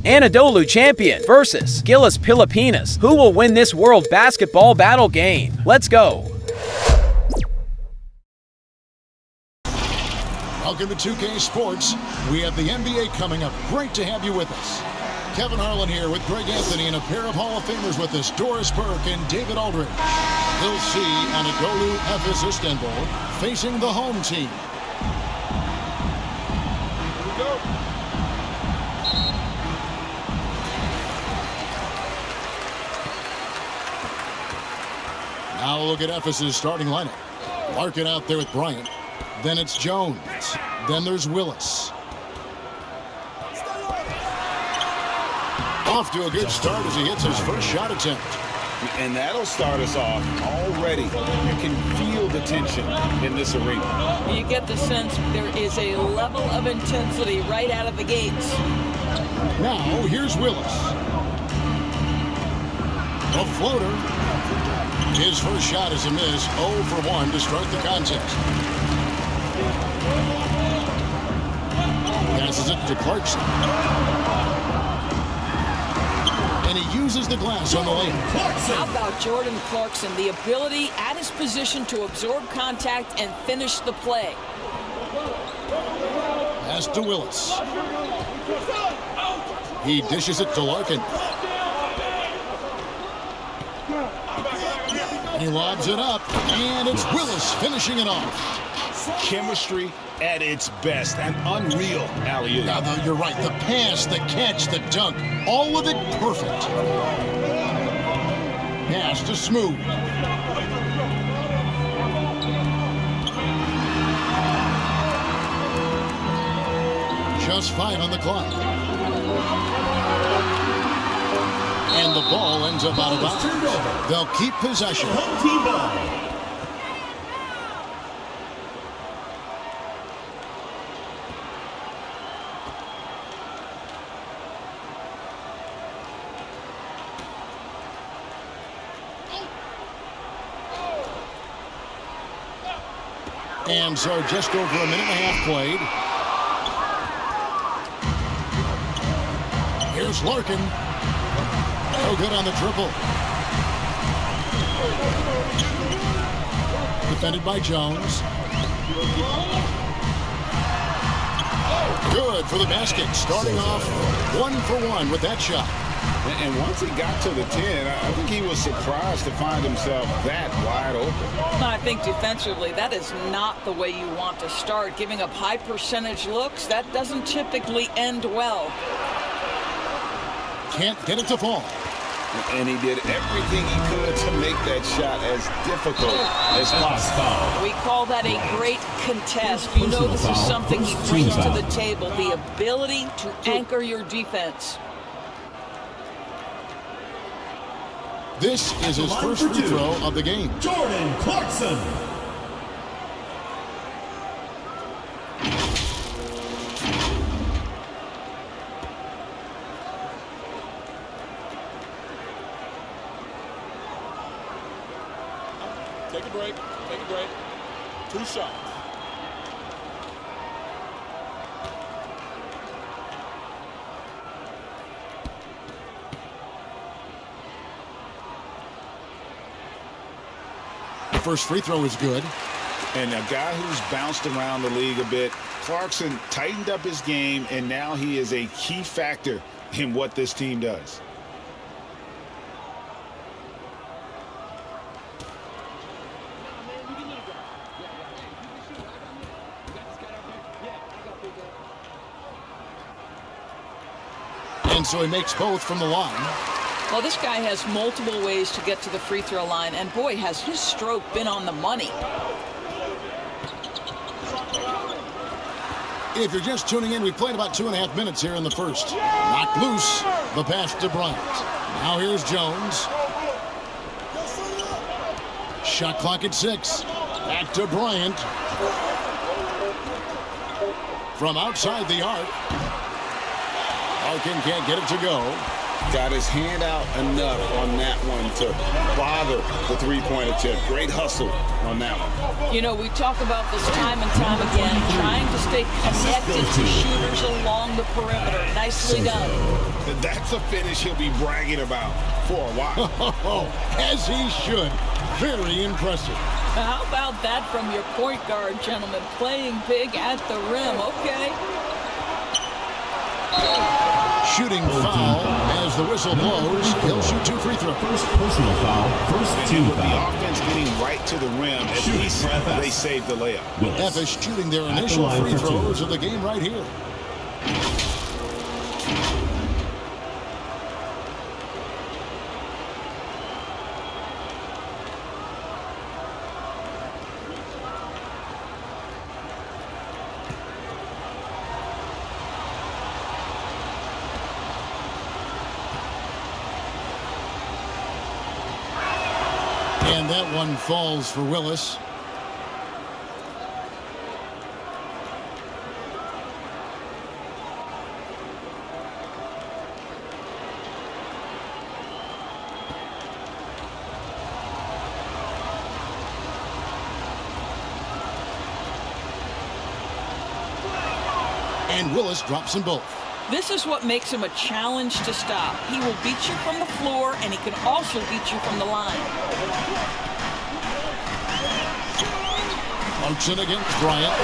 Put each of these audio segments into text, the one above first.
Anadolu champion versus GILAS Pilipinas. Who will win this World Basketball Battle game? Let's go. Welcome to 2K Sports. We have the NBA coming up. Great to have you with us. Kevin Harlan here with Greg Anthony and a pair of Hall of Famers with us, Doris Burke and David Aldridge. We'll see Anadolu Efes Istanbul facing the home team. Here we go. Now look at Efes' starting lineup. Larkin out there with Bryant. Then it's Jones. Then there's Willis. Off to a good start as he hits his first shot attempt. And that'll start us off already. You can feel the tension in this arena. You get the sense there is a level of intensity right out of the gates. Now here's Willis. A floater. His first shot is a miss. 0 for 1 to start the contest. Passes it to Clarkson. And he uses the glass on the lane. How about Jordan Clarkson? The ability at his position to absorb contact and finish the play. Pass to Willis. He dishes it to Larkin. He lobs it up, and it's Willis finishing it off. Chemistry at its best, an unreal alley-oop. Now, you're right. The pass, the catch, the dunk, all of it perfect. Pass to Smooth. Just 5 on the clock. And the ball ends up out of bounds. They'll keep possession. And so just over a minute and a half played. Here's Larkin. No good on the triple. Defended by Jones. Good for the basket. Starting off 1 for 1 with that shot. And once he got to the 10, I think he was surprised to find himself that wide open. I think defensively, that is not the way you want to start. Giving up high percentage looks, that doesn't typically end well. Can't get it to fall. And he did everything he could to make that shot as difficult as possible. We call that a great contest. You know this is something he brings to the table, the ability to anchor your defense. This is his first free throw of the game. Jordan Clarkson. Take a break. Take a break. 2 shots. First free throw is good. And a guy who's bounced around the league a bit, Clarkson tightened up his game, and now he is a key factor in what this team does. And so he makes both from the line. Well, this guy has multiple ways to get to the free throw line, and boy, has his stroke been on the money. If you're just tuning in, we've played about 2.5 minutes here in the first. Knocked loose, the pass to Bryant. Now here's Jones. Shot clock at 6. Back to Bryant. From outside the arc. Larkin can't get it to go. Got his hand out enough on that one to bother the three-point attempt. Great hustle on that one. You know, we talk about this time and time again, trying to stay connected to shooters along the perimeter. Nicely done. That's a finish he'll be bragging about for a while. As he should. Very impressive. How about that from your point guard, gentlemen? Playing big at the rim. Okay. Shooting foul as the whistle blows. He'll shoot 2 free throws. First personal foul, first team With the foul. offense getting right to the rim, at least they saved the layup. Effish shooting their initial free throws of the game right here. And that one falls for Willis. And Willis drops them both. This is what makes him a challenge to stop. He will beat you from the floor, and he can also beat you from the line. Clarkson against Bryant.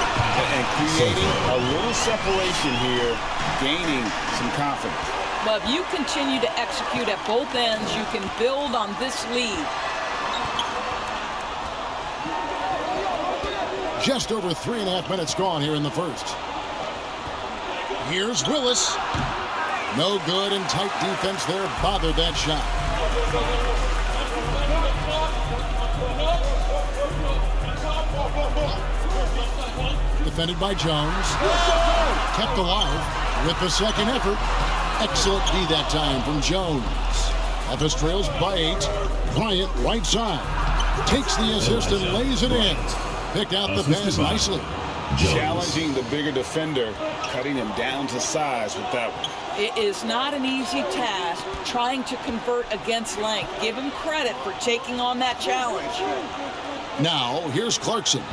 And creating a little separation here, gaining some confidence. But if you continue to execute at both ends, you can build on this lead. Just over 3.5 minutes gone here in the first. Here's Willis. No good, and tight defense there bothered that shot. Defended by Jones. Kept alive with the second effort. Excellent D that time from Jones. Effish trails by 8. Bryant right side. Takes the assist and lays it in. Picked out the pass nicely. Challenging the bigger defender, cutting him down to size with that one. It is not an easy task trying to convert against length. Give him credit for taking on that challenge. Now, here's Clarkson.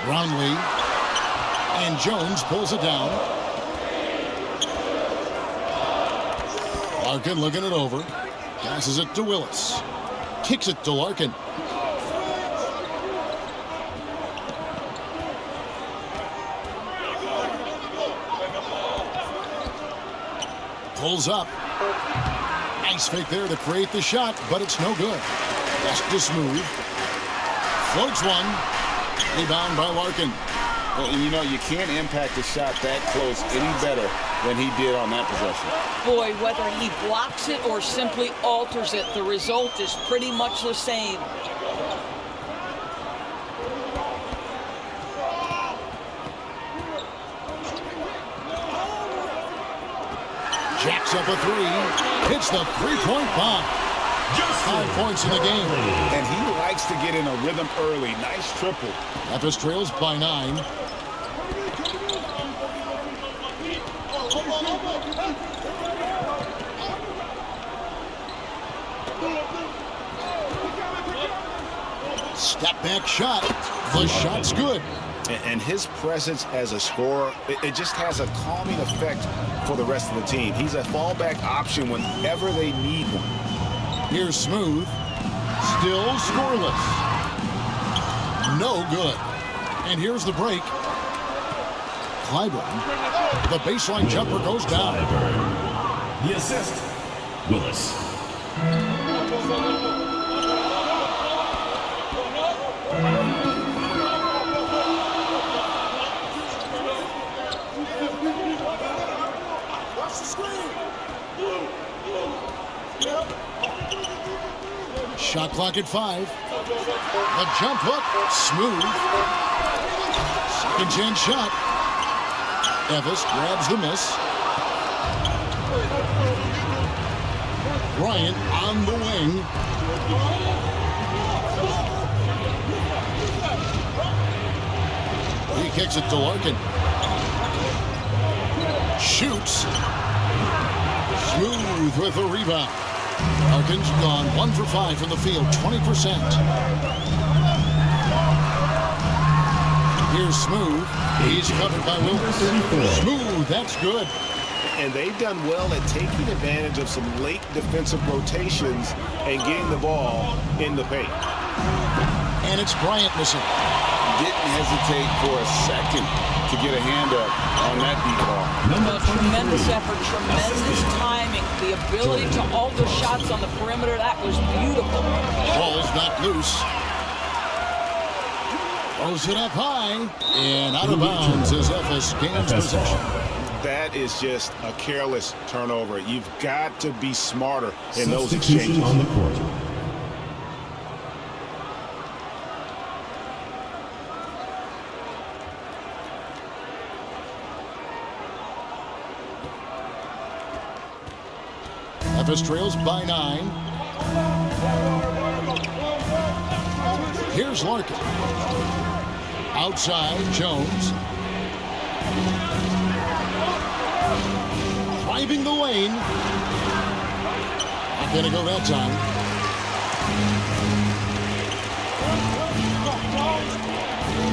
Brownlee. And Jones pulls it down. Larkin looking it over. Passes it to Willis. Kicks it to Larkin. Pulls up. Nice fake there to create the shot, but it's no good. Just to Smooth. Floats one. Rebound by Larkin. Well, and you know, you can't impact a shot that close any better than he did on that possession. Boy, whether he blocks it or simply alters it, the result is pretty much the same. Jacks up a 3. Hits the three-point bomb. 5 points in the game. And he likes to get in a rhythm early. Nice triple. Effish trails by 9. Step back shot. The shot's good. And his presence as a scorer, it just has a calming effect for the rest of the team. He's a fallback option whenever they need one. Here's Smooth. Still scoreless. No good. And here's the break. Clyburn. The baseline jumper goes down. The assist, Willis. Shot clock at 5. A jump hook. Smooth. Second chance shot. Effish grabs the miss. Bryant on the wing. He kicks it to Larkin. Shoots. Smooth with the rebound. Harkin's gone 1 for 5 from the field, 20%. Here's Smooth. He's covered by Willis. Smooth, that's good. And they've done well at taking advantage of some late defensive rotations and getting the ball in the paint. And it's Bryant missing. Didn't hesitate for a second to get a hand up on that deep ball. Tremendous effort, tremendous timing, the ability to alter shots on the perimeter. That was beautiful. Ball's not loose. Throws it up high and out of bounds as FS gains possession. That is just a careless turnover. You've got to be smarter in those exchanges. On the court. FS trails by 9. Here's Larkin. Outside, Jones. Driving the lane. Not going to go that time.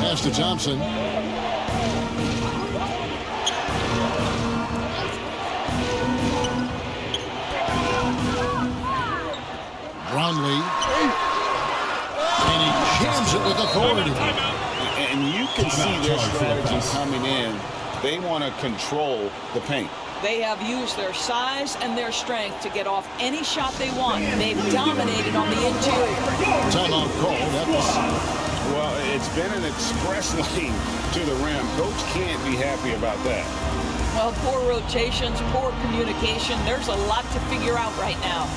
Pass to Thompson. Brownlee. And he jams it with authority. And you can see their strategy coming in. They want to control the paint. They have used their size and their strength to get off any shot they want. They've dominated on the interior. Timeout call. Well, it's been an express lane to the rim. Coach can't be happy about that. Well, poor rotations, poor communication. There's a lot to figure out right now.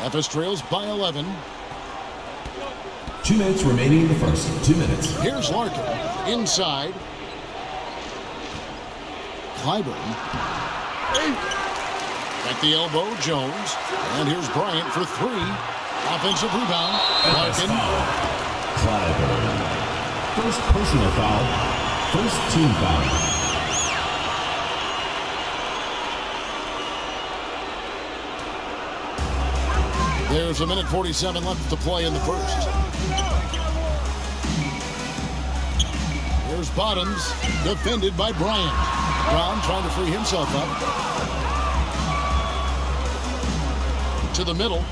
FS trails by 11. 2 minutes remaining in the first. 2 minutes. Here's Larkin. Inside. Clyburn. At the elbow, Jones. And here's Bryant for 3. Offensive rebound. Larkin. Clyburn. First personal foul. First team foul. There's a minute 47 left to play in the first. Here's Bottoms, defended by Bryant. Brown trying to free himself up. To the middle.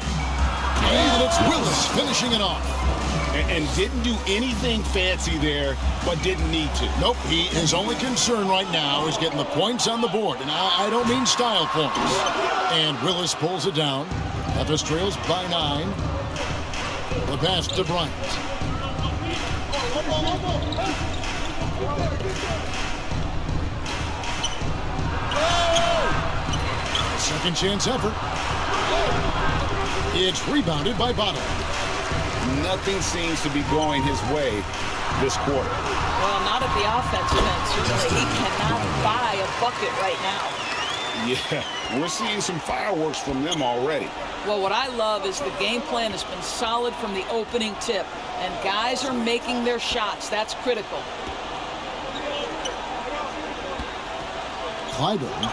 And it's Willis finishing it off. And didn't do anything fancy there, but didn't need to. Nope, his only concern right now is getting the points on the board. And I don't mean style points. And Willis pulls it down. FS trails by 9. The pass to Bryant. Second chance effort. It's rebounded by Bottom. Nothing seems to be going his way this quarter. Well, not at the offensive end. Certainly, he cannot buy a bucket right now. Yeah, we're seeing some fireworks from them already. Well, what I love is the game plan has been solid from the opening tip, and guys are making their shots. That's critical. Clyburn.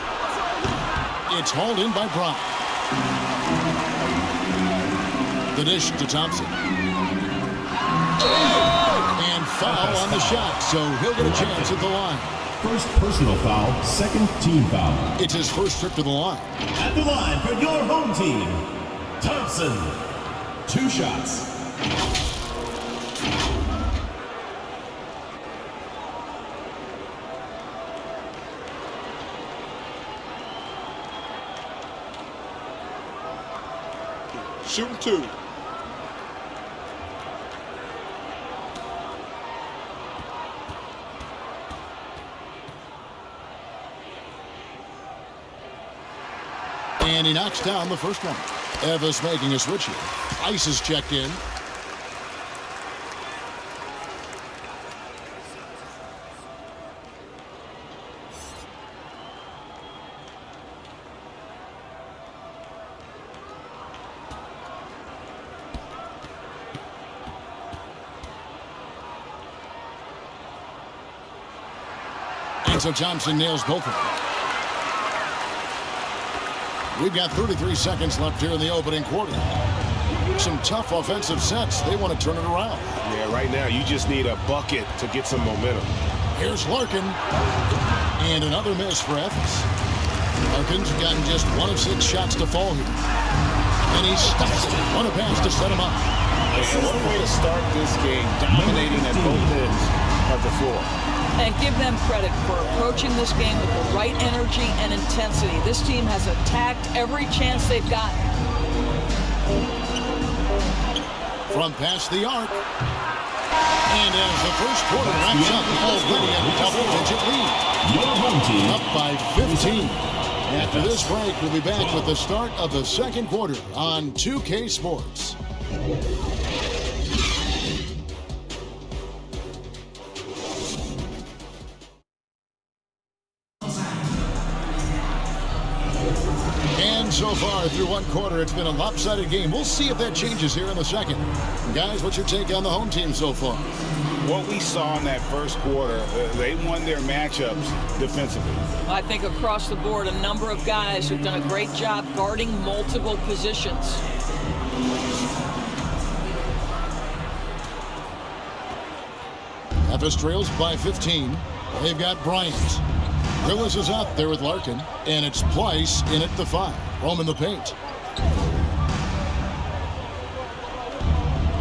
It's hauled in by Brown. The dish to Thompson. And foul on the shot, so he'll get a chance at the line. First personal foul, second team foul. It's his first trip to the line. At the line for your home team, Thompson. 2 shots. Shooting 2. And he knocks down the first one. Evis making a switch here. Ice is checked in. And so Thompson nails both of them. We've got 33 seconds left here in the opening quarter. Some tough offensive sets. They want to turn it around. Yeah, right now you just need a bucket to get some momentum. Here's Larkin. And another miss for Evis. Larkin's gotten just 1 of 6 shots to fall here. And he stops it. What a pass to set him up. And what a way to start this game, dominating at both ends of the floor. And give them credit for approaching this game with the right energy and intensity. This team has attacked every chance they've gotten. From past the arc. And as the first quarter wraps up, already a double-digit lead. Your home team Up by 15. After this break, we'll be back with the start of the second quarter on 2K Sports. And so far through one quarter, it's been a lopsided game. We'll see if that changes here in the second. Guys, what's your take on the home team so far? What we saw in that first quarter, they won their matchups defensively. I think across the board, a number of guys who've done a great job guarding multiple positions. Evis trails by 15. They've got Bryant. Willis is out there with Larkin, and it's Pleiss in at the 5. Roman the paint.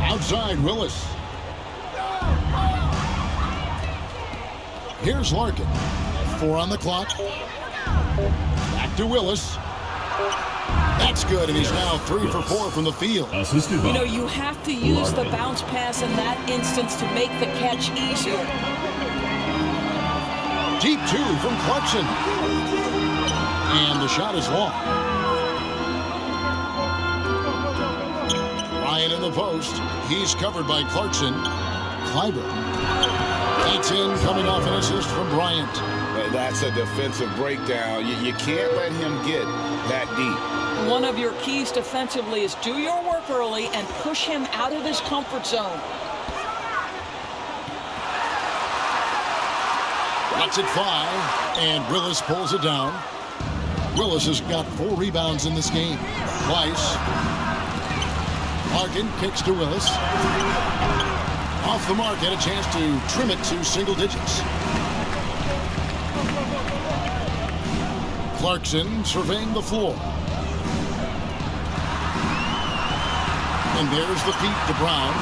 Outside, Willis. Here's Larkin. 4 on the clock. Back to Willis. That's good, and he's now 3 for 4 from the field. assisted by You know, you have to use the bounce pass in that instance to make the catch easier. Deep 2 from Clarkson. And the shot is long. Ryan in the post. He's covered by Clarkson. Clyburn. That's in, coming off an assist from Bryant. That's a defensive breakdown. You can't let him get that deep. One of your keys defensively is do your work early and push him out of his comfort zone. That's at 5, and Willis pulls it down. Willis has got 4 rebounds in this game. Twice. Larkin kicks to Willis. Off the mark, had a chance to trim it to single digits. Clarkson surveying the floor. And there's the feet to Brown.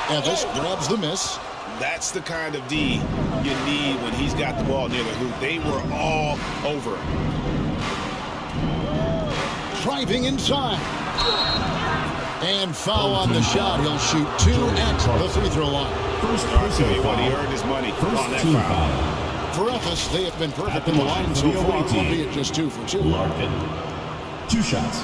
Evis grabs the miss. That's the kind of D you need when he's got the ball near the hoop. They were all over him. Driving inside. And foul on the shot. He'll shoot 2 at the free throw line. first I'll tell personal you what, he foul. earned his money First on that team foul. foul. For Evis, they have been perfect At the in the line line for so the far, away team. albeit just 2 for 2. Larkin. 2 shots.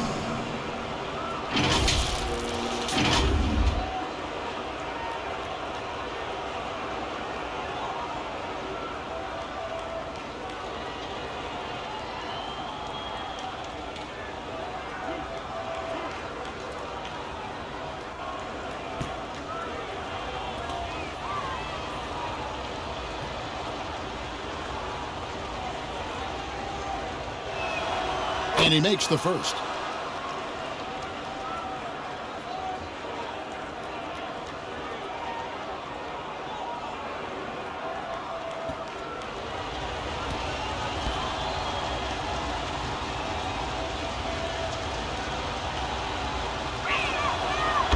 And he makes the first.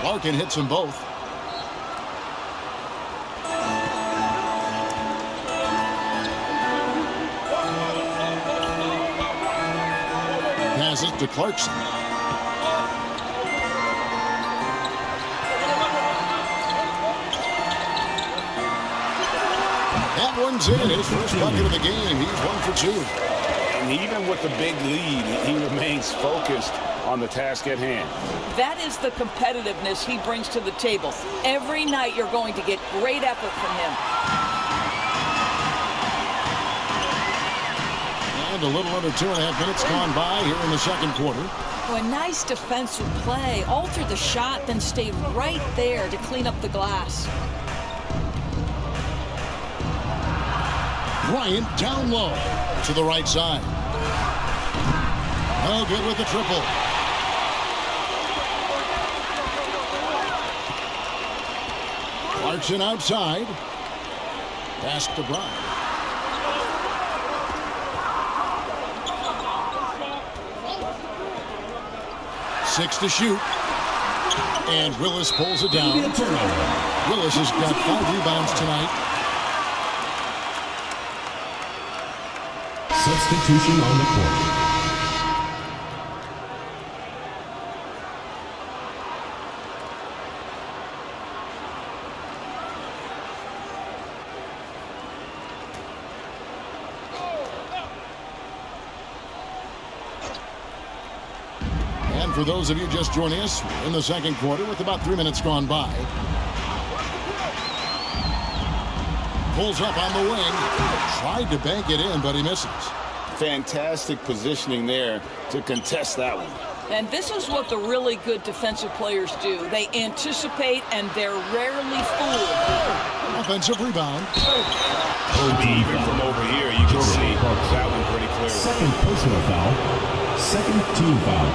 Larkin hits them both. Passes to Clarkson. That one's in. His first bucket of the game. He's 1 for 2. And even with the big lead, he remains focused on the task at hand. That is the competitiveness he brings to the table. Every night you're going to get great effort from him. And a little under 2.5 minutes gone by here in the second quarter. Oh, a nice defensive play. Alter the shot, then stay right there to clean up the glass. Bryant down low to the right side. No good with the triple. Clarkson outside. Pass to Bryant. Six to shoot. And Willis pulls it down. Willis has got 5 rebounds tonight. Substitution on the court. And for those of you just joining us, we're in the second quarter with about 3 minutes gone by. Pulls up on the wing. Tried to bank it in, but he misses. Fantastic positioning there to contest that one. And this is what the really good defensive players do. They anticipate, and they're rarely fooled. Offensive rebound. Even from over here, you can see that one pretty clearly. Second personal foul. Second team foul.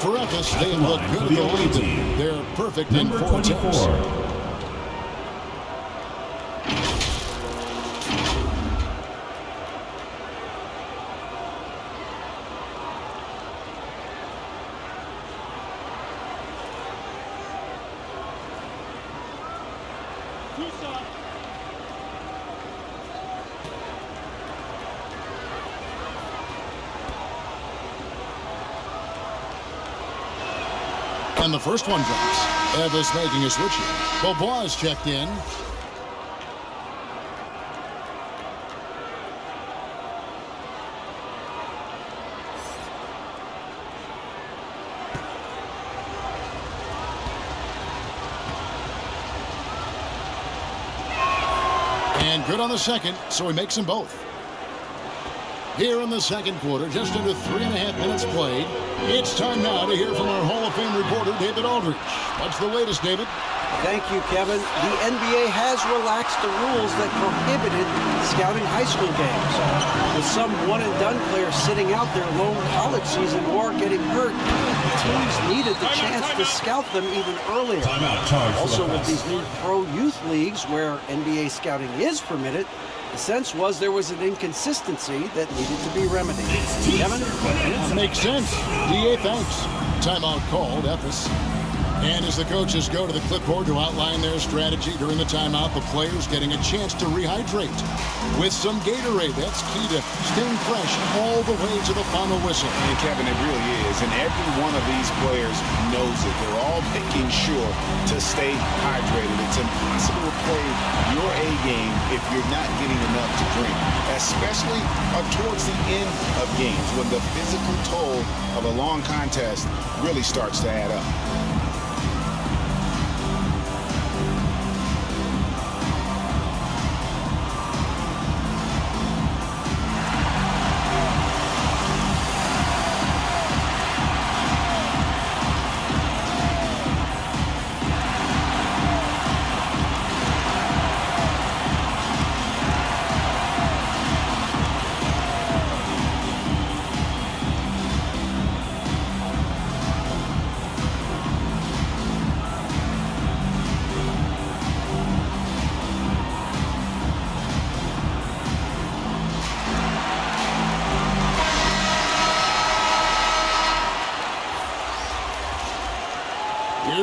For Ephes, they look good at the lead. They're perfect in 4 attempts. And the first one drops. Ephes making a switch here. Beaubois checked in. And good on the second, so he makes them both. Here in the second quarter, just under 3.5 minutes played. It's time now to hear from our Hall of Fame reporter, David Aldridge. What's the latest, David? Thank you, Kevin. The NBA has relaxed the rules that prohibited scouting high school games. With some one-and-done players sitting out their lone college season or getting hurt, teams needed the chance to scout them even earlier. Also, with these new pro youth leagues where NBA scouting is permitted, the sense was there was an inconsistency that needed to be remedied. Kevin? That makes sense. DA, thanks. Timeout called, Ephes. And as the coaches go to the clipboard to outline their strategy during the timeout, the players getting a chance to rehydrate with some Gatorade. That's key to staying fresh all the way to the final whistle. And Kevin, it really is. And every one of these players knows it. They're all making sure to stay hydrated. It's impossible to play your A game if you're not getting enough to drink, especially towards the end of games when the physical toll of a long contest really starts to add up.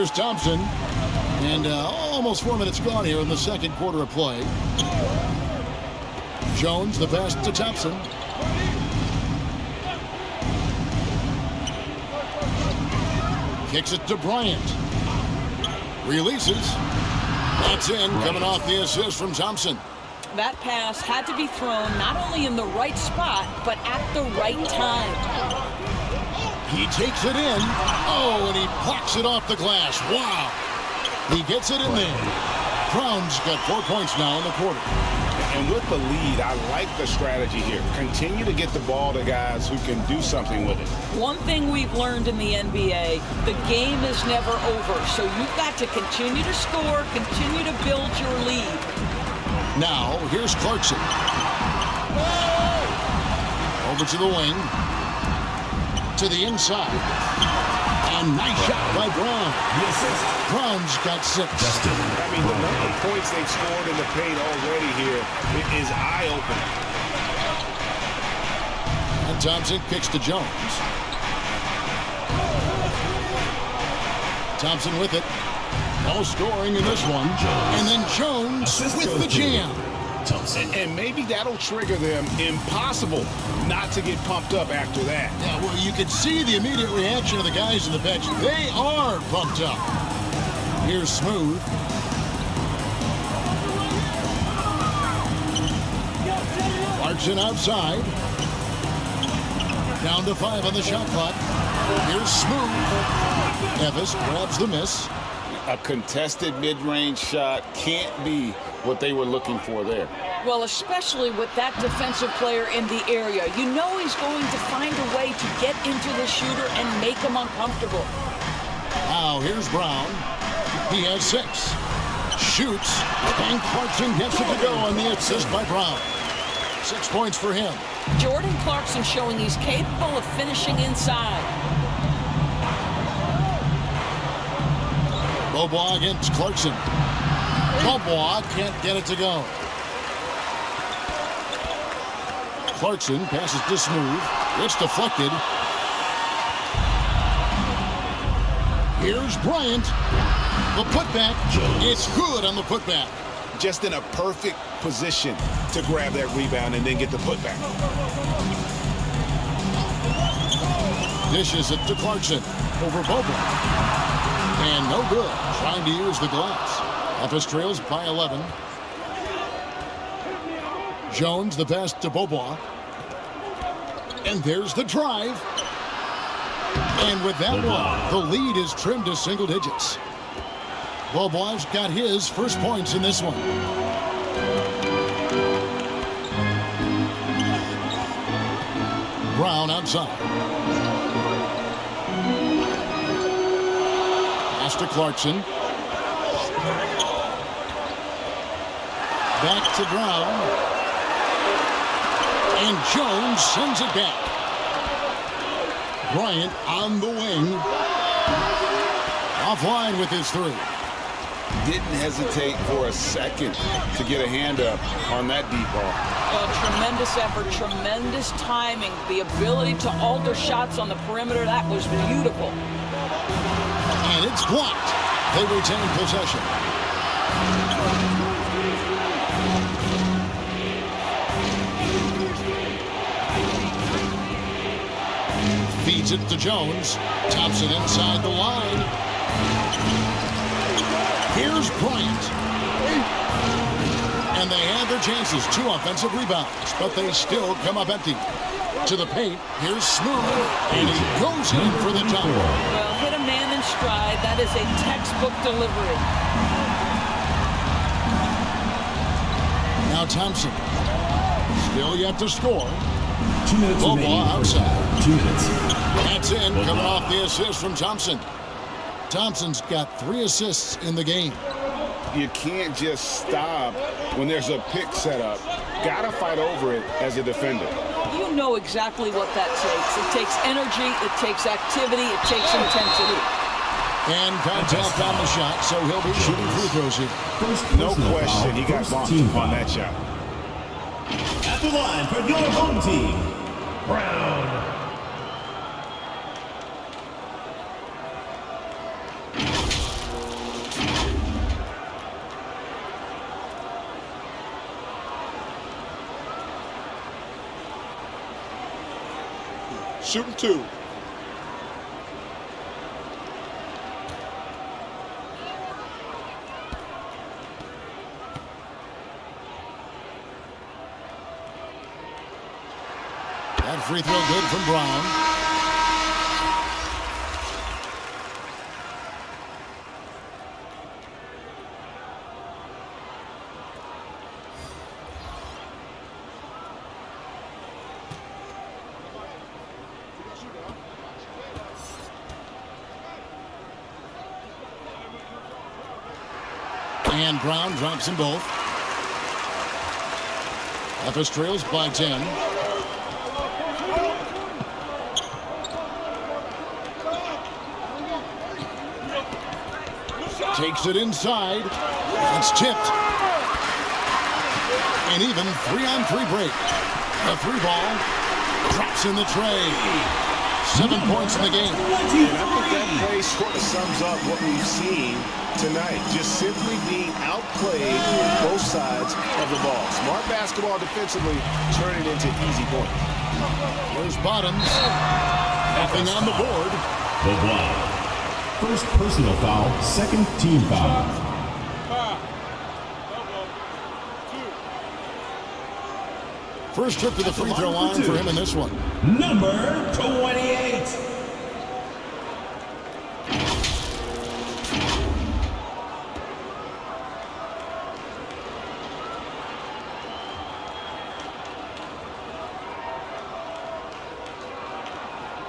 Here's Thompson. And almost 4 minutes gone here in the second quarter of play. Jones, the pass to Thompson. Kicks it to Bryant. Releases. That's in, coming off the assist from Thompson. That pass had to be thrown not only in the right spot, but at the right time. He takes it in. Oh, and he blocks it off the glass. Wow. He gets it in there. Brown's got 4 points now in the quarter. And with the lead, I like the strategy here. Continue to get the ball to guys who can do something with it. One thing we've learned in the NBA, the game is never over. So you've got to continue to score, continue to build your lead. Now, here's Clarkson. Over to the wing. To the inside. And nice shot by Brown. Brown's got 6. I mean, the number of points they've scored in the paint already here is eye-opening. And Thompson kicks to Jones. Thompson with it. No scoring in this one. And then Jones with the jam. And maybe that'll trigger them. Impossible not to get pumped up after that. Yeah, well, you can see the immediate reaction of the guys in the bench. They are pumped up. Here's Smooth. Clarkson outside. Down to 5 on the shot clock. Here's Smooth. Nevis grabs the miss. A contested mid-range shot can't be what they were looking for there. Well, especially with that defensive player in the area. You know he's going to find a way to get into the shooter and make him uncomfortable. Now, here's Brown. He has 6. Shoots. And Clarkson gets it to go on the assist by Brown. 6 points for him. Jordan Clarkson showing he's capable of finishing inside. Beaubois against Clarkson. Beaubois can't get it to go. Clarkson passes to Smooth. It's deflected. Here's Bryant. The putback. It's good on the putback. Just in a perfect position to grab that rebound and then get the putback. Dishes it to Clarkson. Over Beaubois. And no good. Trying to use the glass. Memphis trails by 11. Jones, the pass to Beaubois. And there's the drive. And with that one, the lead is trimmed to single digits. Beaubois got his first points in this one. Brown outside. Pass to Clarkson. Back to Brown. And Jones sends it back. Bryant on the wing. Offline with his 3. Didn't hesitate for a second to get a hand up on that deep ball. Well, tremendous effort, tremendous timing. The ability to alter shots on the perimeter, that was beautiful. And it's blocked. They retain possession. Feeds it to Jones. Thompson inside the line. Here's Bryant. And they had their chances. 2 offensive rebounds, but they still come up empty. To the paint, here's Smooth, and he goes in for the jumper. Well, hit a man in stride. That is a textbook delivery. Now Thompson. Still yet to score. 2 minutes remaining. Outside. 2 minutes. That's in, coming off the assist from Thompson. Thompson's got 3 assists in the game. You can't just stop when there's a pick set up. Gotta fight over it as a defender. You know exactly what that takes. It takes energy, it takes activity, it takes intensity. And contact on the shot, so he'll be shooting free throws here. No question, he got bumped on that shot. At the line for your home team, Brown. Shooting 2. That free throw good from Brown. And Brown drops them both. Memphis trails by 10. Takes it inside. It's tipped. An even 3-on-3 break. The 3-ball drops in the tray. 7 points in the game. And I think that play sort of sums up what we've seen tonight. Just simply being outplayed on both sides of the ball. Smart basketball defensively, turning into easy points. Here's Bottoms. Nothing on the board. The block. First personal foul, second team foul. First trip to the free throw line for him in this one. Number 28.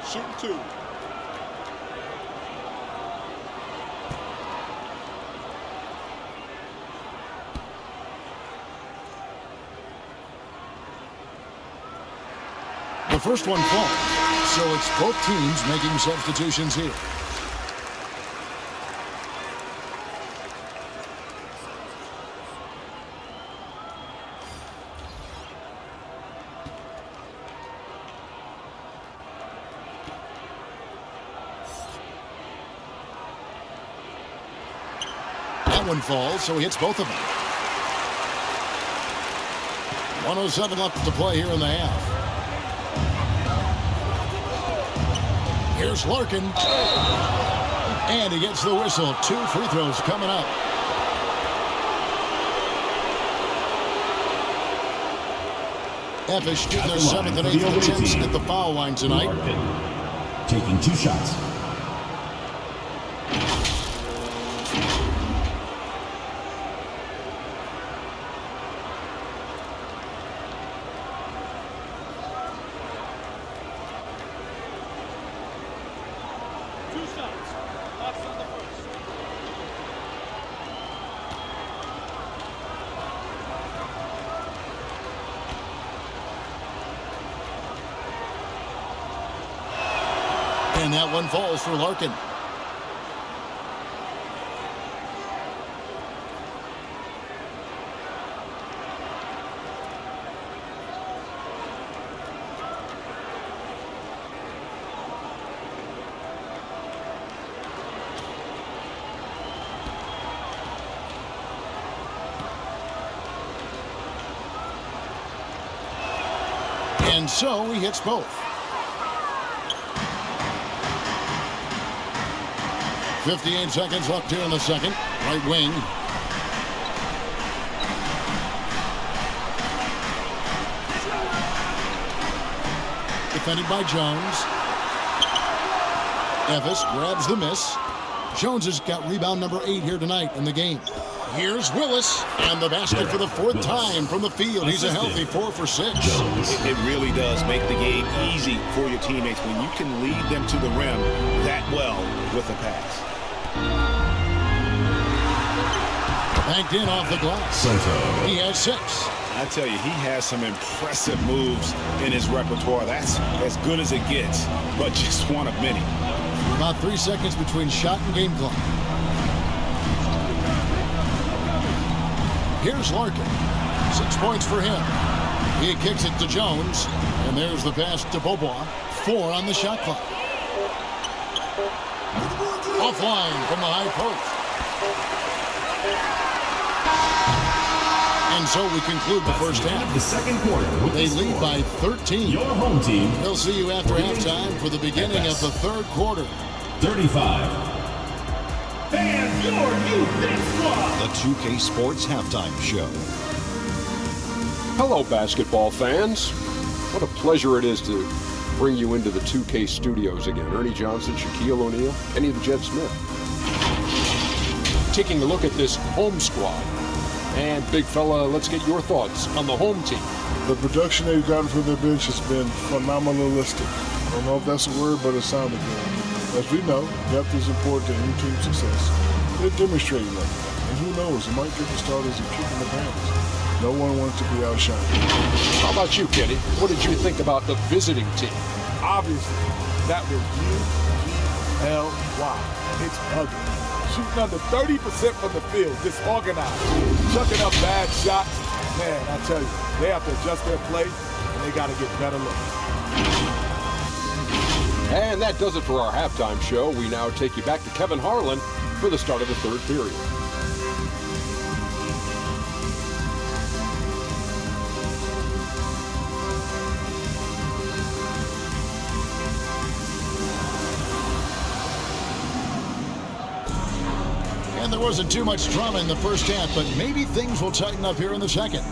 Shooting 2. The first one falls, so it's both teams making substitutions here. That one falls, so he hits both of them. 1:07 left to play here in the half. Here's Larkin. And he gets the whistle. 2 free throws coming up. Memphis shooting their 7th and 8th attempts at the foul line tonight. Larkin, taking 2 shots. And that one falls for Larkin. And so he hits both. 58 seconds left here in the second. Right wing. Defended by Jones. Memphis grabs the miss. Jones has got rebound number 8 here tonight in the game. Here's Willis, and the basket for the 4th time from the field. He's a healthy 4 for 6. It really does make the game easy for your teammates when you can lead them to the rim that well with a pass. Banked in off the glass. Soto. He has 6. I tell you, he has some impressive moves in his repertoire. That's as good as it gets, but just one of many. About 3 seconds between shot and game clock. Here's Larkin. 6 points for him. He kicks it to Jones, and there's the pass to Bobois. 4 on the shot clock. Offline from the high post. And so we conclude the first half. The second quarter with They the lead score. by 13. Your home team. We'll see you after halftime for the beginning of the third quarter. 35. And your youth squad. The 2K Sports Halftime Show. Hello, basketball fans. What a pleasure it is to bring you into the 2K studios again. Ernie Johnson, Shaquille O'Neal, Kenny the Jet Smith. Taking a look at this home squad. And big fella, let's get your thoughts on the home team. The production they've gotten from their bench has been phenomenalistic. I don't know if that's a word, but it sounded good. As we know, depth is important to any team's success. They're demonstrating that. And who knows, it might get the starters a kick in the pants. No one wants to be outshined. How about you, Kenny? What did you think about the visiting team? Obviously, that was U-E-L-Y. It's ugly. Shooting under 30% from the field, disorganized, chucking up bad shots. Man, I tell you, they have to adjust their play, and they got to get better looks. And that does it for our halftime show. We now take you back to Kevin Harlan for the start of the third period. And there wasn't too much drama in the first half, but maybe things will tighten up here in the second.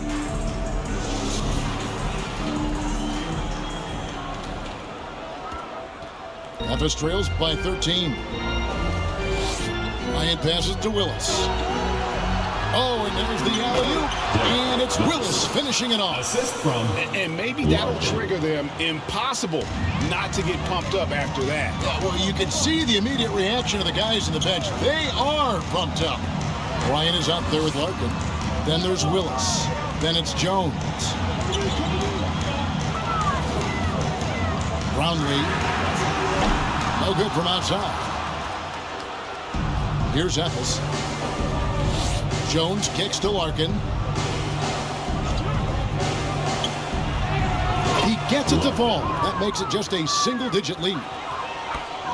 Memphis trails by 13. Ryan passes to Willis. Oh, and there's the alley-oop. And it's Willis finishing it off. Assist from. And maybe that'll trigger them. Impossible not to get pumped up after that. Yeah, well, you can see the immediate reaction of the guys in the bench. They are pumped up. Ryan is out there with Larkin. Then there's Willis. Then it's Jones. Brownlee. No good from outside. Here's Ethels. Jones kicks to Larkin. He gets it to fall. That makes it just a single-digit lead.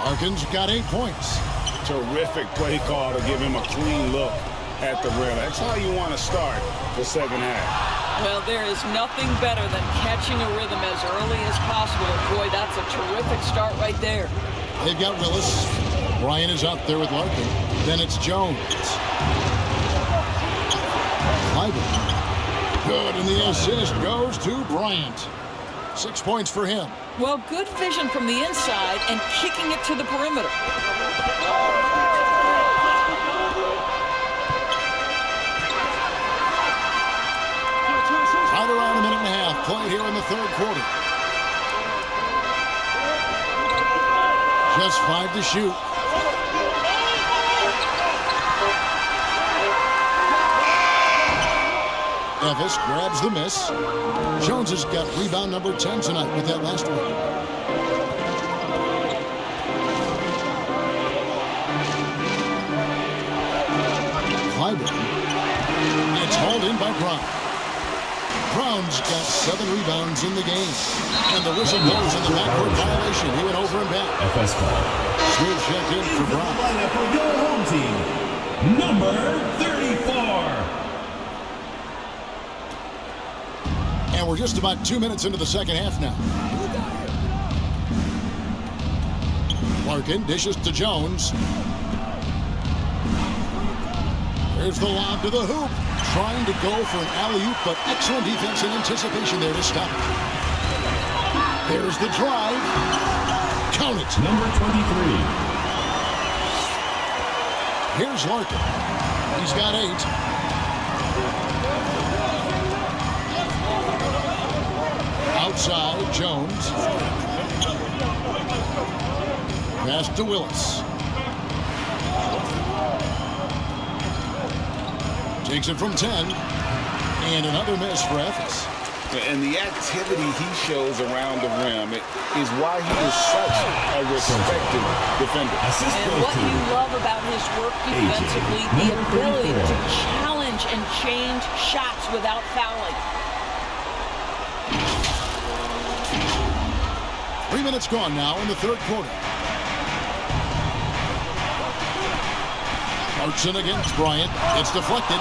Larkin's got 8 points. Terrific play call to give him a clean look at the rim. That's how you want to start the second half. Well, there is nothing better than catching a rhythm as early as possible. And boy, that's a terrific start right there. They've got Willis. Ryan is out there with Larkin. Then it's Jones. Clyburn. Good, and the assist goes to Bryant. 6 points for him. Well, good vision from the inside and kicking it to the perimeter. Right around a minute and a half played here in the third quarter. Just 5 to shoot. Davis grabs the miss. Jones has got rebound number 10 tonight with that last one. Clyburn. It's hauled in by Brown. Brown's got 7 rebounds in the game. And the whistle blows in the backcourt violation. He went over and back. FS ball. Smith checked in for Brown. Lineup for your home team. Number 34. And we're just about 2 minutes into the second half now. Larkin dishes to Jones. There's the lob to the hoop. Trying to go for an alley-oop, but excellent defense and anticipation there to stop it. There's the drive. Count it. Number 23. Here's Larkin. He's got 8. Outside, Jones. Pass to Willis. Takes it from 10. And another miss for Ethels. And the activity he shows around the rim is why he is such a respected defender. And what you love about his work defensively, the ability to challenge and change shots without fouling. 3 minutes gone now in the third quarter. Clarkson against Bryant. It's deflected.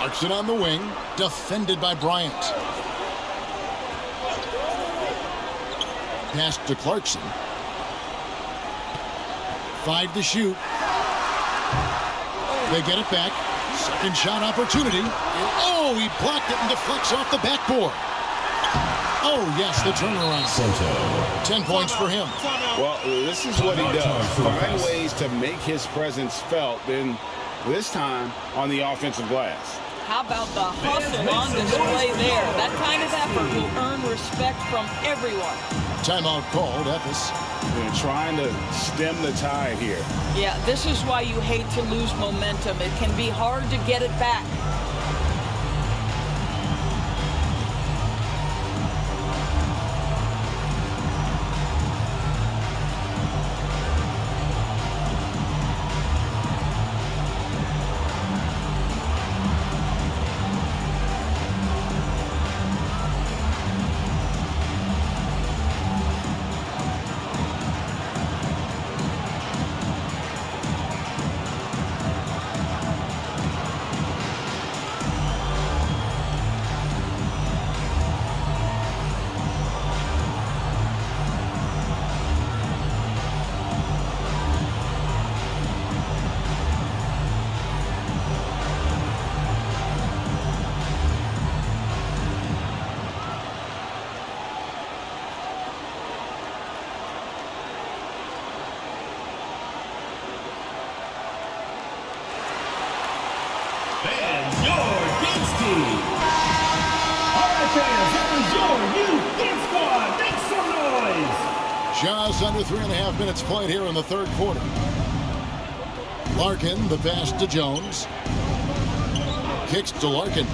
Clarkson on the wing, defended by Bryant. Pass to Clarkson. 5 to shoot. They get it back. Second shot opportunity. Oh, he blocked it and deflects off the backboard. Oh, yes, the turnaround. 10 points for him. Well, this is what he does. Find ways to make his presence felt, and this time on the offensive glass. How about the hustle on display there? That kind of effort will earn respect from everyone. Timeout called, Ephes. They're trying to stem the tide here. Yeah, this is why you hate to lose momentum. It can be hard to get it back. And your Games team. All right, fans, that was your youth Game Squad. Make some noise. Just under 3.5 minutes played here in the third quarter. Larkin, the pass to Jones. Kicks to Larkin.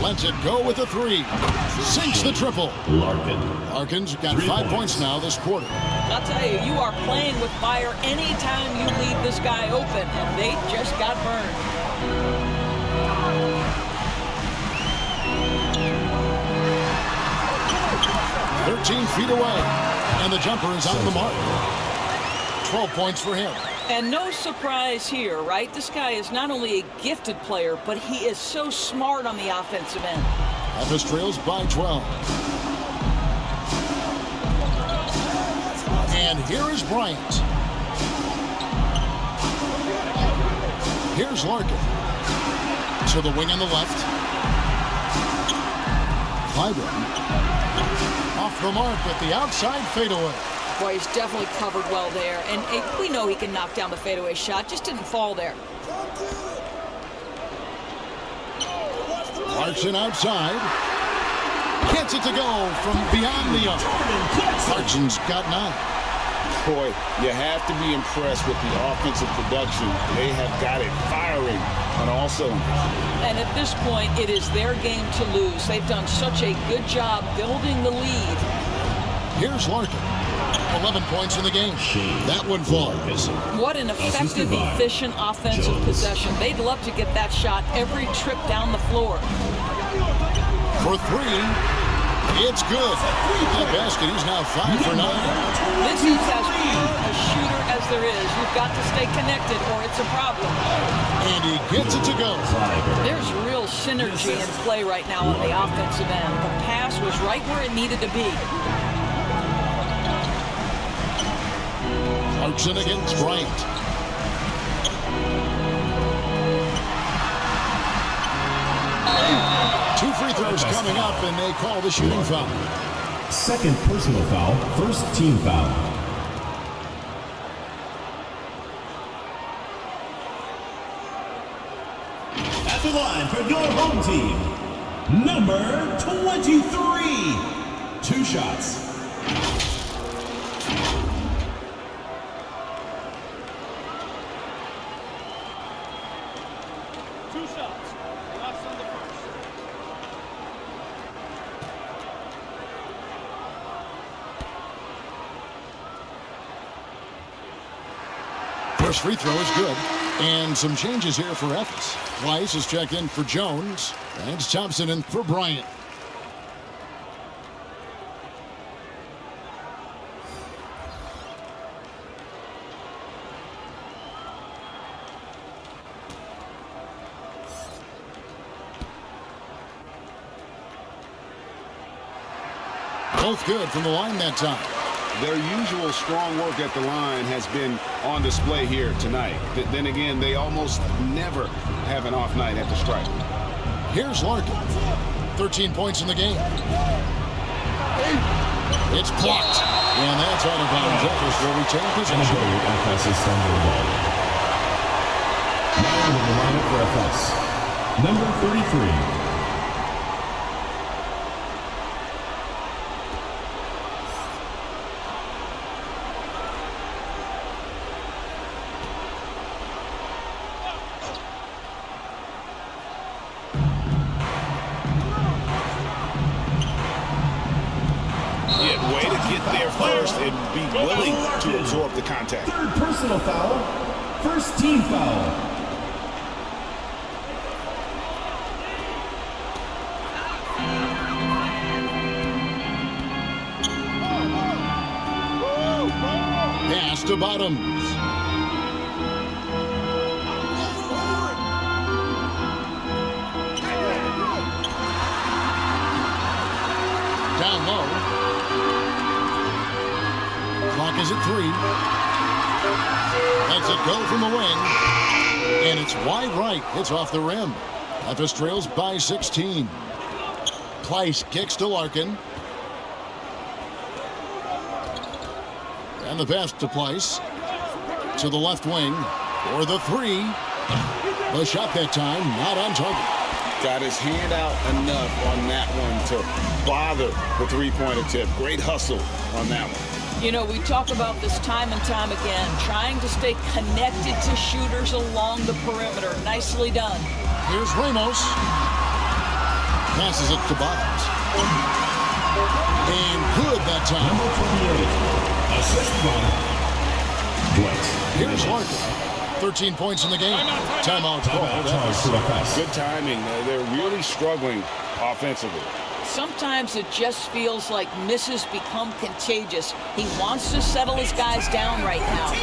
Lets it go with a 3. Sinks the triple. Larkin's got 5 points now this quarter. I'll tell you, you are playing with fire anytime you leave this guy open, and they just got burned. "13 feet away, and the jumper is on the mark." 12 points for him. And no surprise here, right? This guy is not only a gifted player, but he is so smart on the offensive end. Ephes trails by 12. And here is Bryant. Here's Larkin. To the wing on the left. Clyburn. Off the mark with the outside fadeaway. Boy, he's definitely covered well there. And we know he can knock down the fadeaway shot. Just didn't fall there. Clarkson outside. Gets it to go from beyond the arc. Clarkson's got 9. Boy, you have to be impressed with the offensive production. They have got it firing on all cylinders. And at this point, it is their game to lose. They've done such a good job building the lead. Here's Larkin. 11 points in the game. That one falls. What an effective, efficient offensive possession. They'd love to get that shot every trip down the floor. For 3, it's good. That basket, he's now 5 for 9. This is as pure a shooter as there is. You've got to stay connected or it's a problem. And he gets it to go. There's real synergy in play right now on the offensive end. The pass was right where it needed to be. Clarkson against Bryant. Two free throws coming up, and they call the shooting foul. Second personal foul, first team foul. At the line for your home team, number 23. 2 shots. First free throw is good. And some changes here for Ephes. Weiss is checked in for Jones. And Thompson in for Bryant. Both good from the line that time. Their usual strong work at the line has been on display here tonight. Then again, they almost never have an off night at the stripe. Here's Larkin. 13 points in the game. It's blocked. And that's out of bounds. Jeffers will retain possession. FS is sending the ball. Now with the lineup for FS. Number 33. Way to get there first and be willing to absorb the contact. Third personal foul. First team foul. Pass to Bottoms. Down low. Clock is at 3. Lets it go from the wing. And it's wide right. It's off the rim. Memphis trails by 16. Pleiss kicks to Larkin. And the pass to Pleiss. To the left wing. For the 3. The shot that time not on target. Got his hand out enough on that one to bother the three-pointer tip. Great hustle on that one. You know, we talk about this time and time again, trying to stay connected to shooters along the perimeter. Nicely done. Here's Ramos. Passes it to Bottoms. And good that time. Number 28. Assist by Dwight. Here's Larkin. 13 points in the game. Timeout called. Good timing. They're really struggling offensively. Sometimes it just feels like misses become contagious. He wants to settle his guys down right now.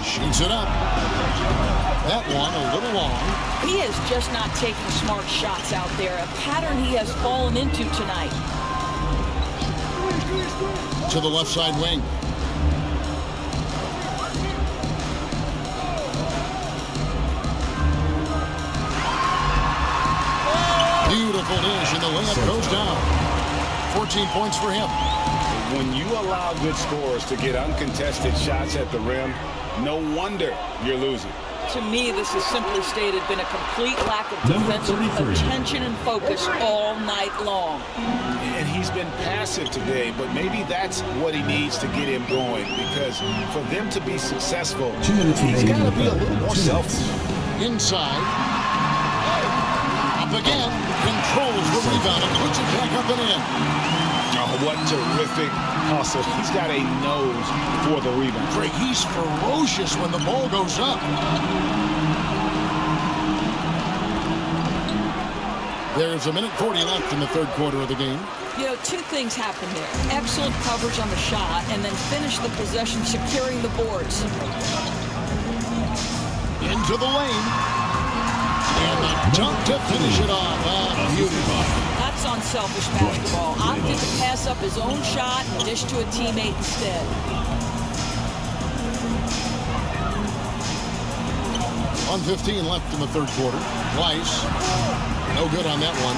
Shoots it up. That one a little long. He is just not taking smart shots out there, a pattern he has fallen into tonight. To the left side wing. Beautiful dish, and the layup goes down. 14 points for him. When you allow good scorers to get uncontested shots at the rim, no wonder you're losing. To me, this has simply stated been a complete lack of defensive attention and focus all night long. And he's been passive today, but maybe that's what he needs to get him going, because for them to be successful, he's got to be a little more selfish. Inside. Up again. Controls the rebound and puts it back up and in. Oh, what terrific hustle. He's got a nose for the rebound. Drake, he's ferocious when the ball goes up. There's a minute 40 left in the third quarter of the game. You know, two things happened there. Excellent coverage on the shot, and then finish the possession securing the boards. Into the lane. And the dunk to finish it off. That's unselfish basketball. Opted to pass up his own shot and dish to a teammate instead. 1:15 left in the third quarter. Weiss, no good on that one.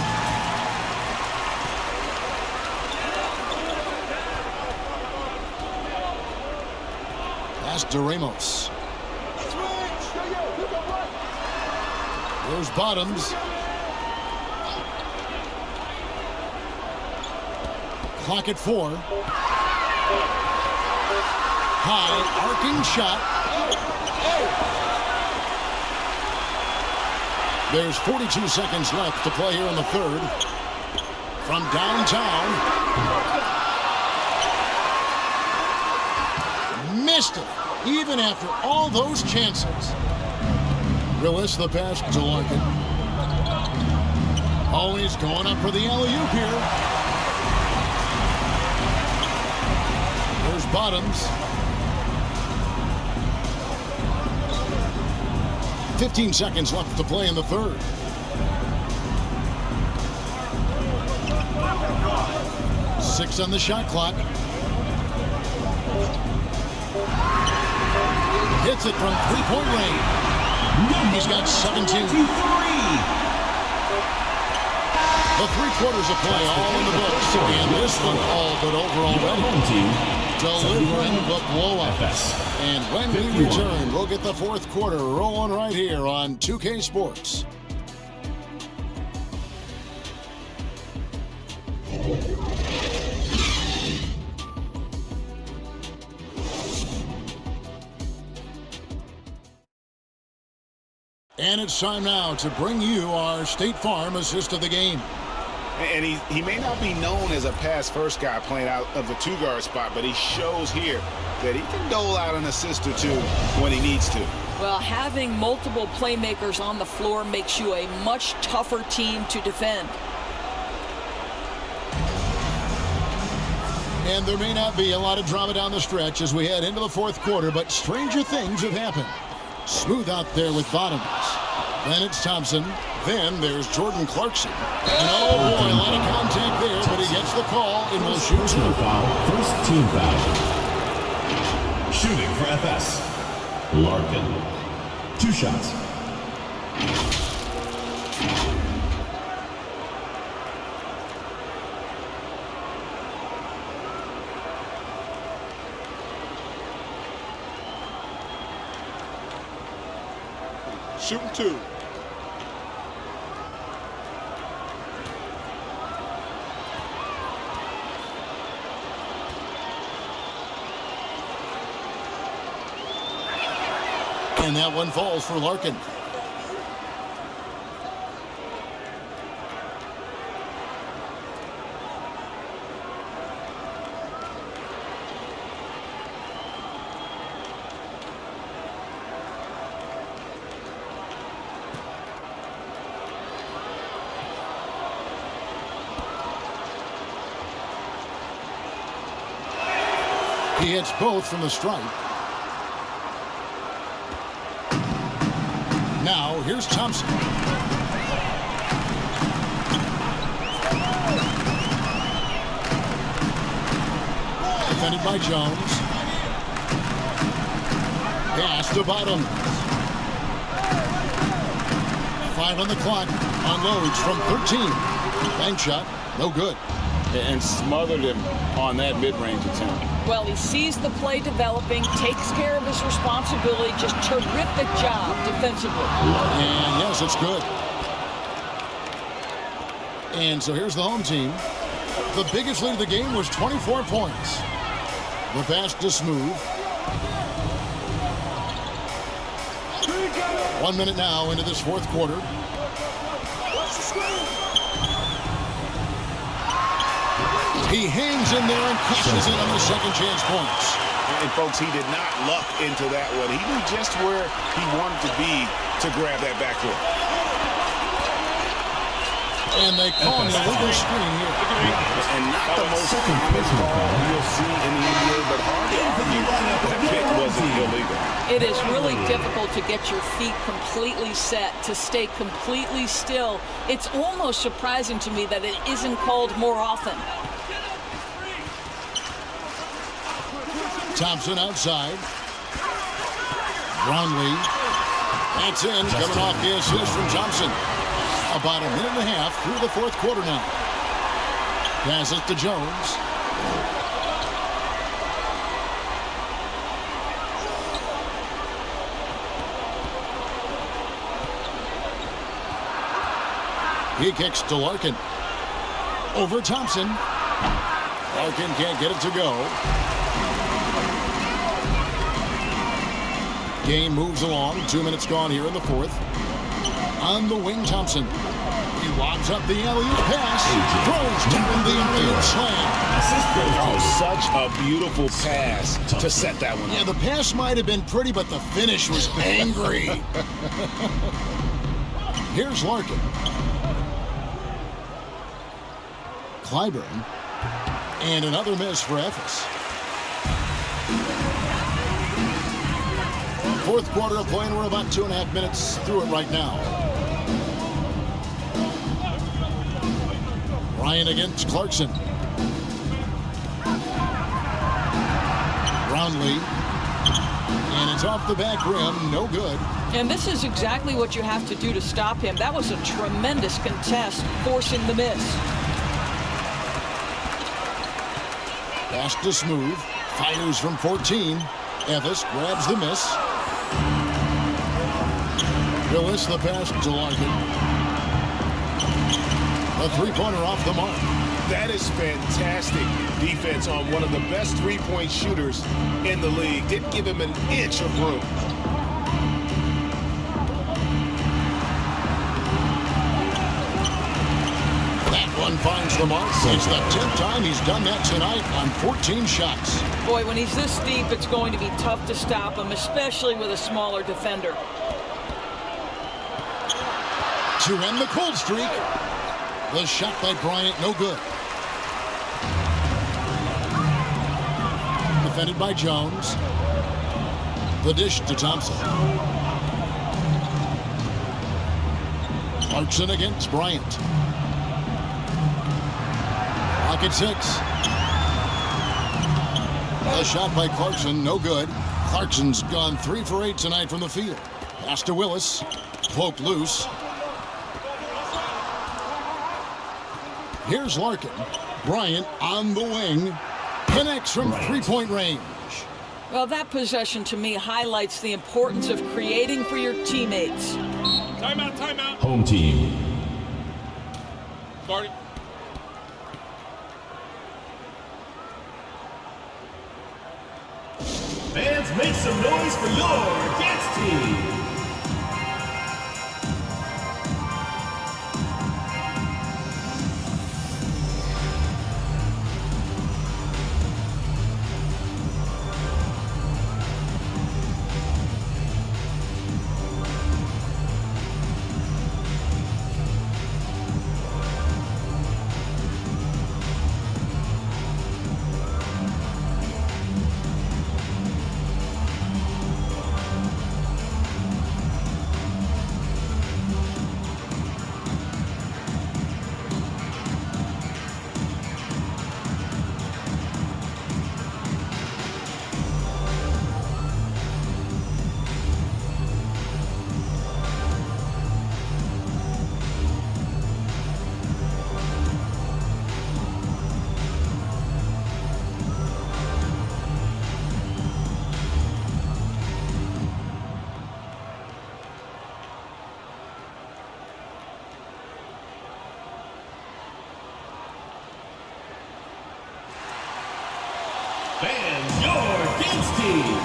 Pass to Ramos. There's Bottoms. Clock at 4. High, arcing shot. There's 42 seconds left to play here in the third. From downtown. Missed it, even after all those chances. Willis, the pass to Larkin. Oh, he's going up for the alley-oop here. There's Bottoms. 15 seconds left to play in the third. Six on the shot clock. Hits it from three-point range. He's got 17. The 3 quarters of play all in the books. And this one all but over already. Delivering the blowout. And when we return, we'll get the fourth quarter rolling right here on 2K Sports. And it's time now to bring you our State Farm assist of the game. And he may not be known as a pass-first guy playing out of the two-guard spot, but he shows here that he can dole out an assist or two when he needs to. Well, having multiple playmakers on the floor makes you a much tougher team to defend. And there may not be a lot of drama down the stretch as we head into the fourth quarter, but stranger things have happened. Smooth out there with Bottoms. Then it's Thompson. Then there's Jordan Clarkson. And oh boy, a lot of contact there, but he gets the call and will shoot. Personal foul. First team foul. Shooting for FS. Larkin. 2 shots. Shooting 2. And that one falls for Larkin. He hits both from the stripe. Now, here's Thompson. Defended by Jones. Pass to Bottoms. 5 on the clock. Unloads from 13. Bank shot. No good. And smothered him on that mid-range attempt. Well, he sees the play developing, takes care of his responsibility. Just terrific job defensively. And yes, it's good. And so here's the home team. The biggest lead of the game was 24 points. The pass to Smooth. 1 minute now into this fourth quarter. He hangs in there and cashes in on the second chance points. And folks, he did not luck into that one. He knew just where he wanted to be to grab that backcourt. And they call an illegal screen here. And not the most common call you'll see in the NBA, but hard to argue that pick wasn't illegal. It is really difficult to get your feet completely set, to stay completely still. It's almost surprising to me that it isn't called more often. Thompson outside. Brownlee. That's in, coming off the assist from Johnson. About a minute and a half through the fourth quarter now. Passes to Jones. He kicks to Larkin. Over Thompson. Larkin can't get it to go. Game moves along. 2 minutes gone here in the fourth. On the wing, Thompson. He lobs up the alley-oop pass. Throws down the alley-oop slam. Oh, such a beautiful pass to set that one up. Yeah, the pass might have been pretty, but the finish was angry. Here's Larkin. Clyburn. And another miss for Ephes. Fourth quarter of play, and we're about 2.5 minutes through it right now. Ryan against Clarkson. Brownlee. And it's off the back rim. No good. And this is exactly what you have to do to stop him. That was a tremendous contest, forcing the miss. Pass to Smooth. Fires from 14. Ephes grabs the miss. Willis the pass to Larkin. A three-pointer off the mark. That is fantastic defense on one of the best three-point shooters in the league. Didn't give him an inch of room. That one finds the mark. It's the 10th time he's done that tonight on 14 shots. Boy, when he's this deep, it's going to be tough to stop him, especially with a smaller defender. To end the cold streak. The shot by Bryant, no good. Defended by Jones. The dish to Thompson. Clarkson against Bryant. Clock at 6. The shot by Clarkson, no good. Clarkson's gone 3 for 8 tonight from the field. Pass to Willis. Cloak loose. Here's Larkin. Bryant on the wing. Connects from three-point range. Well, that possession to me highlights the importance of creating for your teammates. Timeout, timeout. Home team. Starting. Fans, make some noise for your dance team. Fans, your dance team.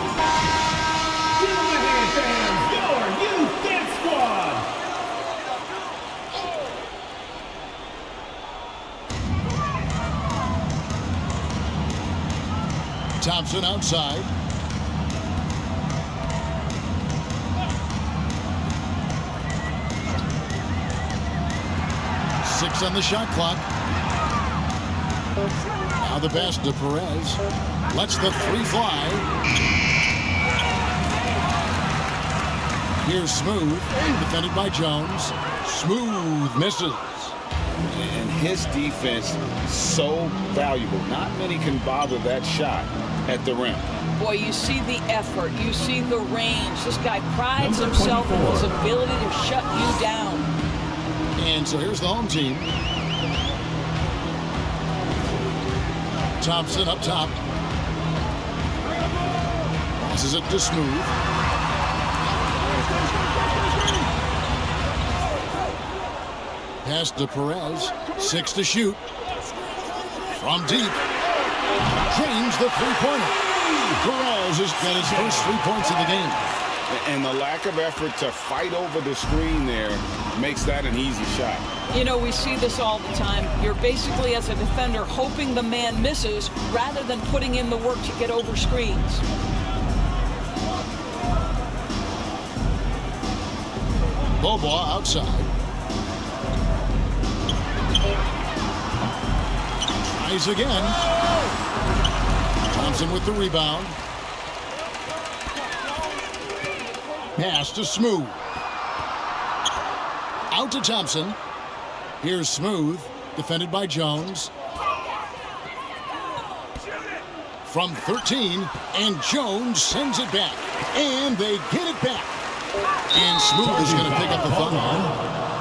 Give them a hand, fans, your youth dance squad. Thompson outside. seconds on the shot clock. Now the pass to Perez. Lets the three fly. Here's Smooth, defended by Jones. Smooth misses. And his defense so valuable. Not many can bother that shot at the rim. Boy, you see the effort. You see the range. This guy prides himself in his ability to shut you down. And so here's the home team. Thompson up top. Passes it to Smooth. Pass to Perez. 6 to shoot. From deep. James the three-pointer. Perez has got his first 3 points of the game. And the lack of effort to fight over the screen there makes that an easy shot. You know, we see this all the time. You're basically, as a defender, hoping the man misses rather than putting in the work to get over screens. Bobois outside. Tries again. Thompson with the rebound. Pass to Smooth. Out to Thompson. Here's Smooth, defended by Jones. From 13, and Jones sends it back. And they get it back. And Smooth is going to pick up the foul.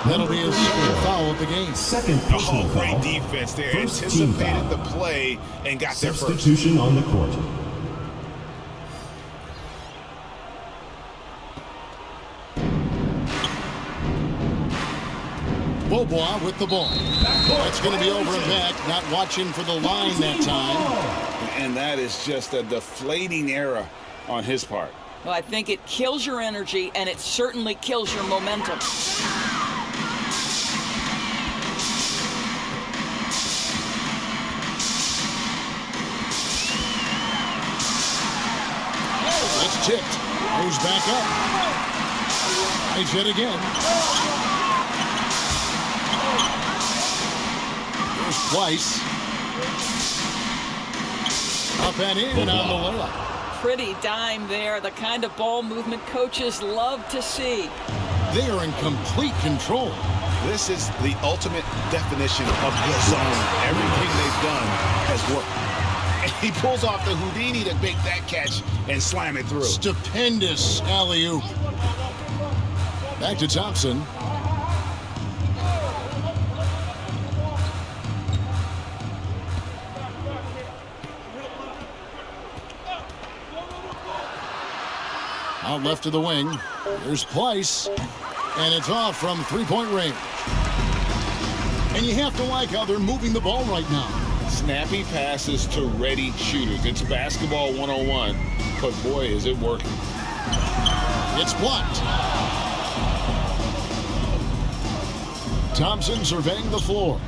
That'll be his second foul of the game. Second personal foul. Great defense there. First team foul. Anticipated the play and got there first. Substitution on the court. Bobois with the ball. That's going to be over and back. Not watching for the line that time. And that is just a deflating error on his part. Well, I think it kills your energy, and it certainly kills your momentum. It's tipped. Moves back up. Tries it again. Here's Twice. Up and in on the layup. Pretty dime there, the kind of ball movement coaches love to see. They are in complete control. This is the ultimate definition of the zone. Everything they've done has worked. And he pulls off the Houdini to make that catch and slam it through. Stupendous alley-oop. Back to Thompson. Out left to the wing. Here's Place. And it's off from three-point range. And you have to like how they're moving the ball right now. Snappy passes to ready shooters. It's basketball 101, but boy, is it working. It's blocked. Thompson surveying the floor.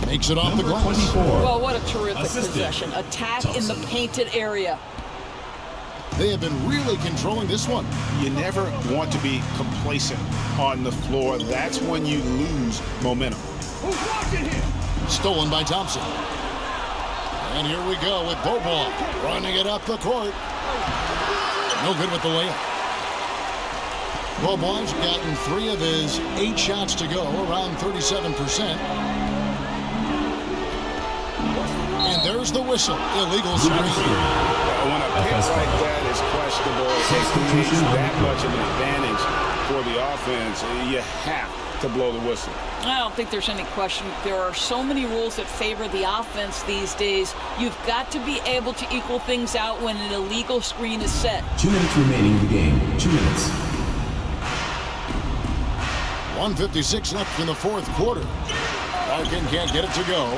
Makes it off the glass. 24. Well, what a terrific possession. Attack Thompson in the painted area. They have been really controlling this one. You never want to be complacent on the floor. That's when you lose momentum. Who's watching him? Stolen by Thompson. And here we go with Bobois running it up the court. No good with the layup. Bobois gotten 3 of his 8 shots to go, around 37%. And there's the whistle. Illegal screen. When a pick like that is questionable, it creates that much of an advantage for the offense. You have to blow the whistle. I don't think there's any question. There are so many rules that favor the offense these days. You've got to be able to equal things out when an illegal screen is set. 2 minutes remaining in the game. 2 minutes. 1:56 left in the fourth quarter. Larkin can't get it to go.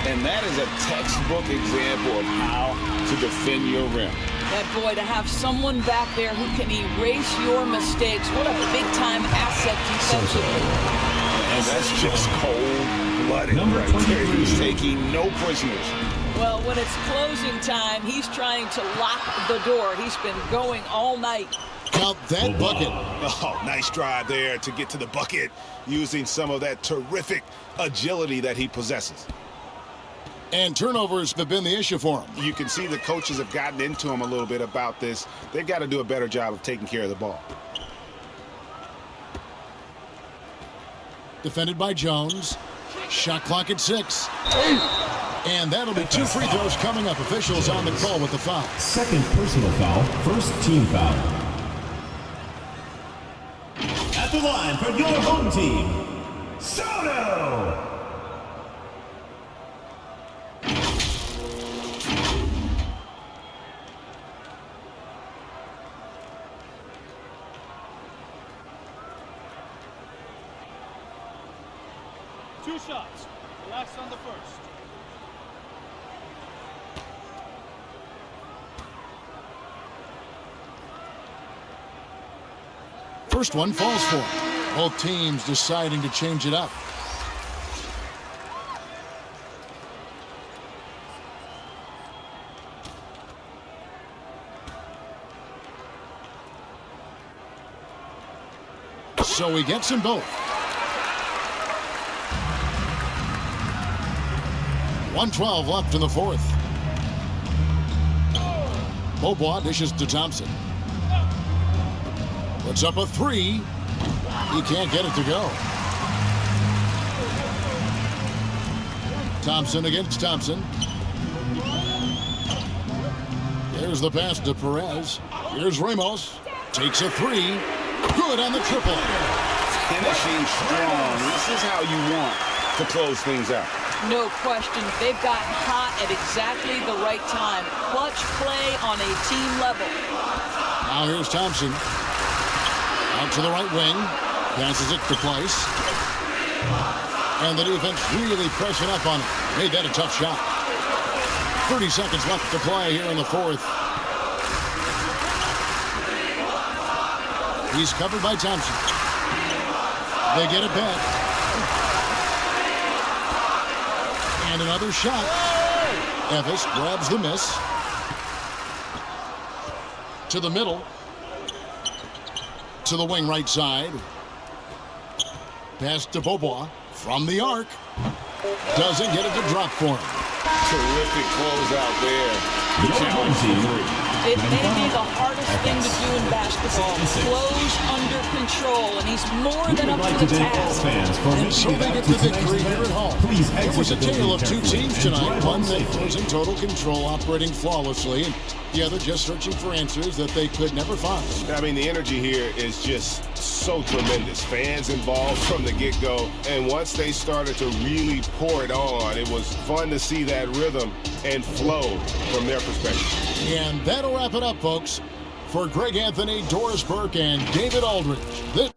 And that is a textbook example of how to defend your rim. That boy, to have someone back there who can erase your mistakes. What a big-time asset defensively. And that's just cold-blooded right there. He's taking no prisoners. Well, when it's closing time, he's trying to lock the door. He's been going all night. Count that bucket. Oh, nice drive there to get to the bucket using some of that terrific agility that he possesses. And turnovers have been the issue for him. You can see the coaches have gotten into him a little bit about this. They've got to do a better job of taking care of the ball. Defended by Jones. Shot clock at 6. And that'll be 2 free throws coming up. Officials on the call with the foul. Second personal foul, first team foul. At the line for your home team, Soto! Two shots. Relax on the first. First one falls for him. Both teams deciding to change it up. So he gets them both. 1:12 left in the fourth. Beaubois dishes to Thompson. Puts up a 3. He can't get it to go. Thompson against Thompson. There's the pass to Perez. Here's Ramos. Takes a 3. Good on the triple. Finishing strong. This is how you want to close things out. No question. They've gotten hot at exactly the right time. Clutch play on a team level. Now here's Thompson. Out to the right wing. Passes it to Place. And the defense really pressing up on it. Made that a tough shot. 30 seconds left to play here in the fourth. He's covered by Thompson. They get it back. And another shot. Evis grabs the miss. To the middle. To the wing right side. Pass to Beaubois from the arc. Doesn't get it to drop for him. Terrific closeout there. The challenge for 3. It may be the hardest thing to do in basketball. Close under control, and he's more than up to the task. And so they get the victory here at home. It was a tale of two teams tonight. One that was in total control, operating flawlessly, and the other just searching for answers that they could never find. I mean, the energy here is just so tremendous. Fans involved from the get-go, and once they started to really pour it on, it was fun to see that rhythm and flow from their perspective. And that'll wrap it up, folks. For Greg Anthony, Doris Burke, and David Aldridge, this